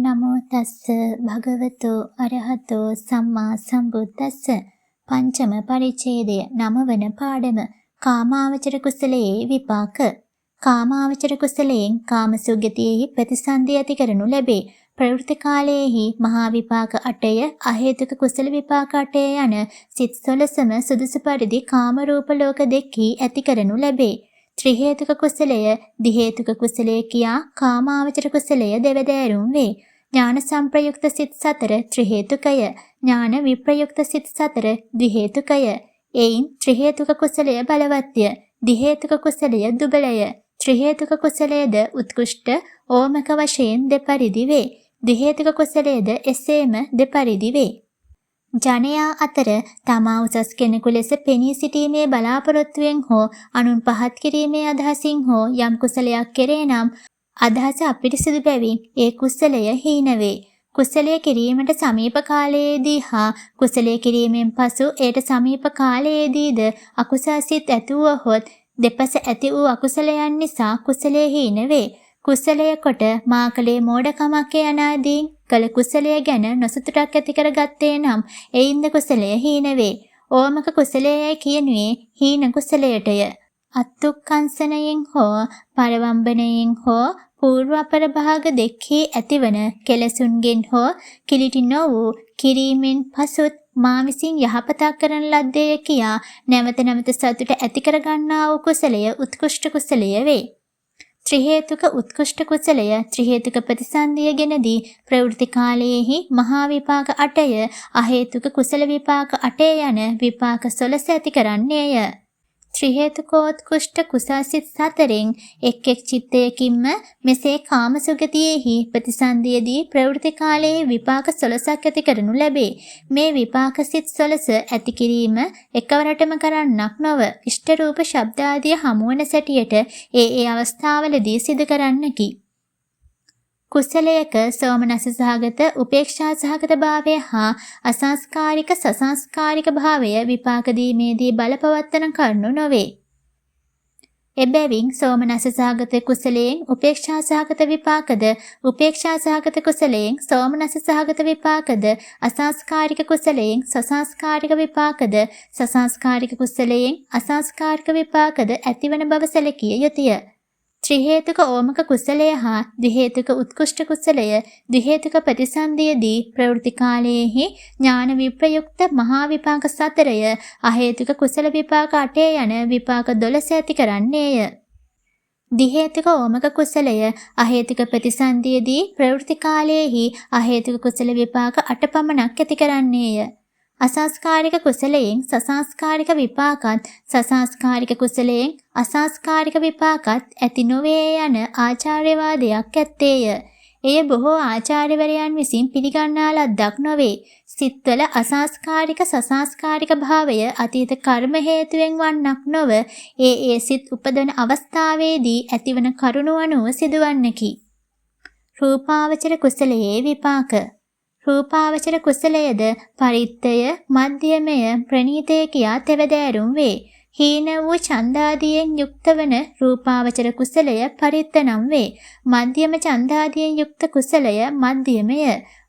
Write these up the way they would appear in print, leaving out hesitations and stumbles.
නමෝ තස්ස භගවතු අරහතෝ සම්මා සම්බුද්දස්ස පංචම පරිච්ඡේදය නවවන පාඩම කාමාවචර කුසලයේ විපාක. කාමාවචර කුසලයෙන් කාමසුගතියෙහි ප්‍රතිසන්දි ඇති කරනු ලැබේ. ප්‍රවෘත්ති කාලයේහි මහා විපාක 8ය අහේතුක කුසල විපාක 8ය යන සිත් 16ම සුදුසු පරිදි කාම රූප ලෝක දෙකෙහි ඇති කරනු ලැබේ. ත්‍රි හේතුක කුසලය දි හේතුක කුසලය කියා කාමාවචර කුසලය දෙවදෑරුම් වේ. ඥාන සංප්‍රයුක්ත සිත් 4 ත්‍රි හේතුකය. ඥාන විප්‍රයුක්ත සිත් 4 ද්වි හේතුකය. එයින් ත්‍රි හේතුක කුසලය බලවත්ය. දි හේතුක කුසලය දුබලය. ත්‍රි හේතුක කුසලයද උත්කෘෂ්ඨ ඕමක වශයෙන් දෙපරිදි වේ. ද්වි හේතුක කුසලයද එසේම දෙපරිදි වේ. ජනයා අතර තමා උසස් කෙනෙකු ලෙස පෙනී සිටීමේ බලාපොරොත්තුවෙන් හෝ අනුන් පහත් කිරීමේ අදහසින් හෝ යම් කුසලයක් කෙරේ නම් අදහස අපිරිසිදු බැවින් ඒ කුසලය හීන වේ. කුසලය කිරීමට සමීප කාලයේදී හා කුසලය කිරීමෙන් පසු ඒට සමීප කාලයේදීද අකුසල් සිත් ඇති වූහොත් දෙපස ඇති වූ අකුසලයන් නිසා කුසලය හීන වේ. කුසලය කොට මා කලේ මෝඩකමක් යනාදී කල කුසලය ගැන නොසතුටක් ඇති කරගත්තේ නම් එයින්ද කුසලය හීන වේ. ඕමක කුසලයයි කියනුවේ හීන කුසලයටය. අත්තුක්කංසනයෙන් හෝ පරවම්බනයෙන් හෝ పూర్ව අපරභාග දෙකේ ඇතිවන කෙලසුන්ගෙන් හෝ කිලිටි නො වූ කිරීමෙන් පසුත් මා විසින් යහපතක් කරන ලද්දේ කියා නැවත නැවත සතුට ඇති කරගන්නා වූ කුසලය උත්කෘෂ්ඨ කුසලය වේ. ත්‍රි හේතුක උත්කෘෂ්ඨ කුසලය ත්‍රි හේතුක ප්‍රතිසන්දියගෙනදී ප්‍රවෘත්ති කාලයේහි මහා විපාක 8ය අහේතුක කුසල විපාක 8 යන විපාක 16 ඇති කරන්නේය. ත්‍රි හේතුකෝත්කෘෂ්ඨ කුසසිත 4න් එක් එක් චිත්තයකින්ම මෙසේ කාමසුගතියෙහි ප්‍රතිසන්දියේදී ප්‍රවෘත්ති කාලයේ විපාක 16ක් ඇති කරනු ලැබේ. මේ විපාක සිත් 16 ඇති කිරීම එකවරටම කරන්නක් නොව ඉෂ්ඨ රූප ශබ්ද ආදී හමුවන සැටියට ඒ අවස්ථාවලදී සිදු කරන්නකි. කුසලයක සෝමනස්ස සහගත උපේක්ෂා සහගත භාවය හා අසංස්කාරික සසංස්කාරික භාවය විපාක දීමේදී බලපවත්තන කරුණු නොවේ. එබැවින් සෝමනස්ස සහගත කුසලයෙන් උපේක්ෂා සහගත විපාකද උපේක්ෂා සහගත කුසලයෙන් සෝමනස්ස සහගත විපාකද අසංස්කාරික කුසලයෙන් සසංස්කාරික විපාකද සසංස්කාරික කුසලයෙන් අසංස්කාරික විපාකද ඇතිවන බව සැලකිය යුතුය. ත්‍රි හේතුක ඕමක කුසලය හා ද්වි හේතුක උත්කෘෂ්ඨ කුසලය ද්වි හේතුක ප්‍රතිසන්දියේදී ප්‍රවෘත්ති කාලයේහි ඥාන විප්‍රයුක්ත මහා විපාක 4ය අහේතුක කුසල විපාක 8 යන විපාක 12 ඇති කරන්නේය. ද්වි හේතුක ඕමක කුසලය අහේතුක ප්‍රතිසන්දියේදී ප්‍රවෘත්ති කාලයේහි අහේතුක කුසල විපාක 8 පමණක් ඇති කරන්නේය. අසංස්කාරික කුසලයෙන් සසංස්කාරික විපාකත් සසංස්කාරික කුසලයෙන් අසංස්කාරික විපාකත් ඇති නොවේ යන ආචාර්යවාදයක් ඇත්තේය. එය බොහෝ ආචාර්යවරයන් විසින් පිළිගන්නා ලද්දක් නොවේ. සිත්වල අසංස්කාරික සසංස්කාරික භාවය අතීත කර්ම හේතුවෙන් වන්නක් නොව ඒ සිත් උපදවන අවස්ථාවේදී ඇතිවන කරුණු අනුව සිදුවන්නකි. රූපාවචර කුසලයේ විපාක රූපාවචර කුසලයද පරිත්තය මධ්‍යමය ප්‍රණීතය කියා තෙවදෑරුම් වේ. හීන වූ ඡන්දාදියෙන් යුක්ත වන රූපාවචර කුසලය පරිත්ත නම් වේ. මධ්‍යම ඡන්දාදියෙන් යුක්ත කුසලය මධ්‍යමය.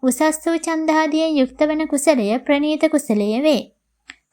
උසස් වූ ඡන්දාදියෙන් යුක්ත වන කුසලය ප්‍රණීත කුසලය වේ.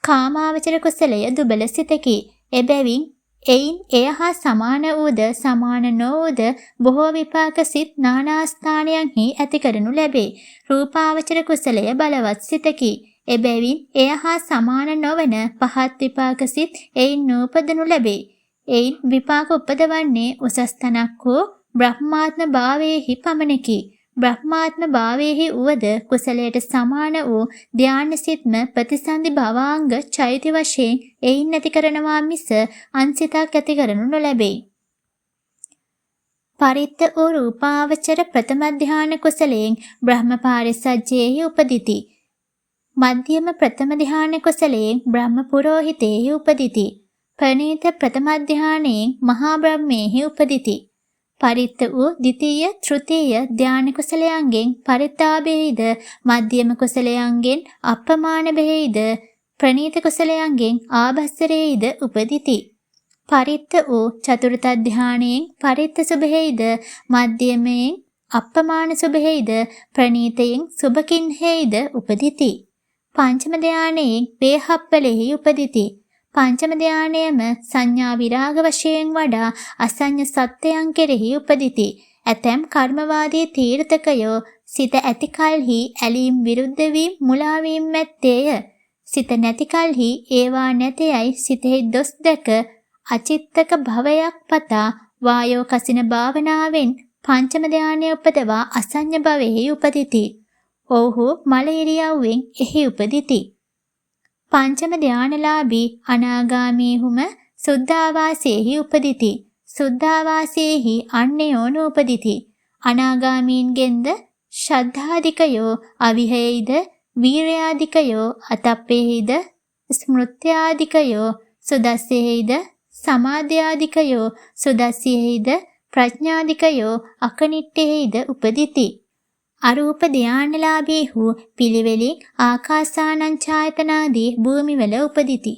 කාමාවචර කුසලය දුබල සිතකි. එබැවින් එයින් එය හා සමාන වූද සමාන නොවූද බොහෝ විපාක සිත් නානා ස්ථානයන්හි ඇති කරනු ලැබේ. රූපාවචර කුසලය බලවත් සිතකි. එබැවින් එය හා සමාන නොවන පහත් විපාක සිත් එයින් නූපදනු ලැබේ. එයින් විපාක උපදවන්නේ උසස් තනක් වූ බ්‍රහ්මාත්ම භාවයේහි පමණකි. බ්‍රහ්මාත්ම භාවයේහි උවද කුසලයට සමාන වූ ධාන්‍ය සිත්ම ප්‍රතිසන්දි භවාංග චෛත්‍ය වශයෙන් එයින් නැති කරනවා මිස අන්සිතක් ඇති කරනු නොලැබේ. පරිත්ත වූ රූපාවචර ප්‍රථම ධානය කුසලයෙන් බ්‍රහ්ම පාරිසජ්ජේහි උපදිති. මධ්‍යම ප්‍රථම ධානය කුසලයෙන් බ්‍රහ්ම පුරෝහිතේහි උපදිති. ප්‍රණීත ප්‍රථම ධානයෙන් මහා බ්‍රහ්මේහි උපදිති. පරිත්ත වූ ද්විතීය තෘතීය ධාන කුසලයන්ගෙන් පරිත්තාභේයිද මධ්‍යම කුසලයන්ගෙන් අප්‍රමාණ බෙහෙයිද ප්‍රණීත කුසලයන්ගෙන් ආභස්සරේයිද උපදිති. පරිත්ත වූ චතුර්ථ ධානයෙන් පරිත්ත සුභේයිද මධ්‍යමයෙන් අප්පමාන සුභෙහිද ප්‍රනීතයෙන් සුභකින්හෙයිද උපදිති. පංචම ධානයෙන් වේහප්පලෙහි උපදිති. පංචම ධානයම සංඥා විරාග වශයෙන් වඩා අසඤ්ඤ සත්‍යයන් කෙරෙහි උපදිති. ඇතැම් කර්මවාදී තීර්ථකයෝ සිත ඇති කල්හි ඇලීම් විරුද්ධ වීම මුලා වීම මැත්තේය. සිත නැති කල්හි ඒවා නැතයයි සිතෙහි දොස් දැක අචිත්තක භවයක් පතා වායෝ කසින භාවනාවෙන් පංචම ධානය උපදවා අසඤ්ඤ භවෙහි උපදිති. ඔව්හු මල ඉරියව්වෙන් එහි උපදිති. පංචම ධානලාභී අනාගාමීහුම සුද්ධාවාසයේහි උපදිති. සුද්ධාවාසයේහි අන්‍යයෝ නූපදිති. අනාගාමීන්ගෙන්ද ශ්‍රද්ධාධිකයෝ අවිහෙයිද වීරයාධිකයෝ අතප්පෙහිද ස්මෘත්‍යාධිකයෝ සුදස්සෙහිද සමාධ්‍යාධිකයෝ සුදස්සියෙහිද ප්‍රඥාධිකයෝ අකනිට්ඨෙහිද උපදිති. අරූප ධානලාභීහු පිළිවෙලින් ආකාසානං ඡායතනාදී භූමිවල උපදිති.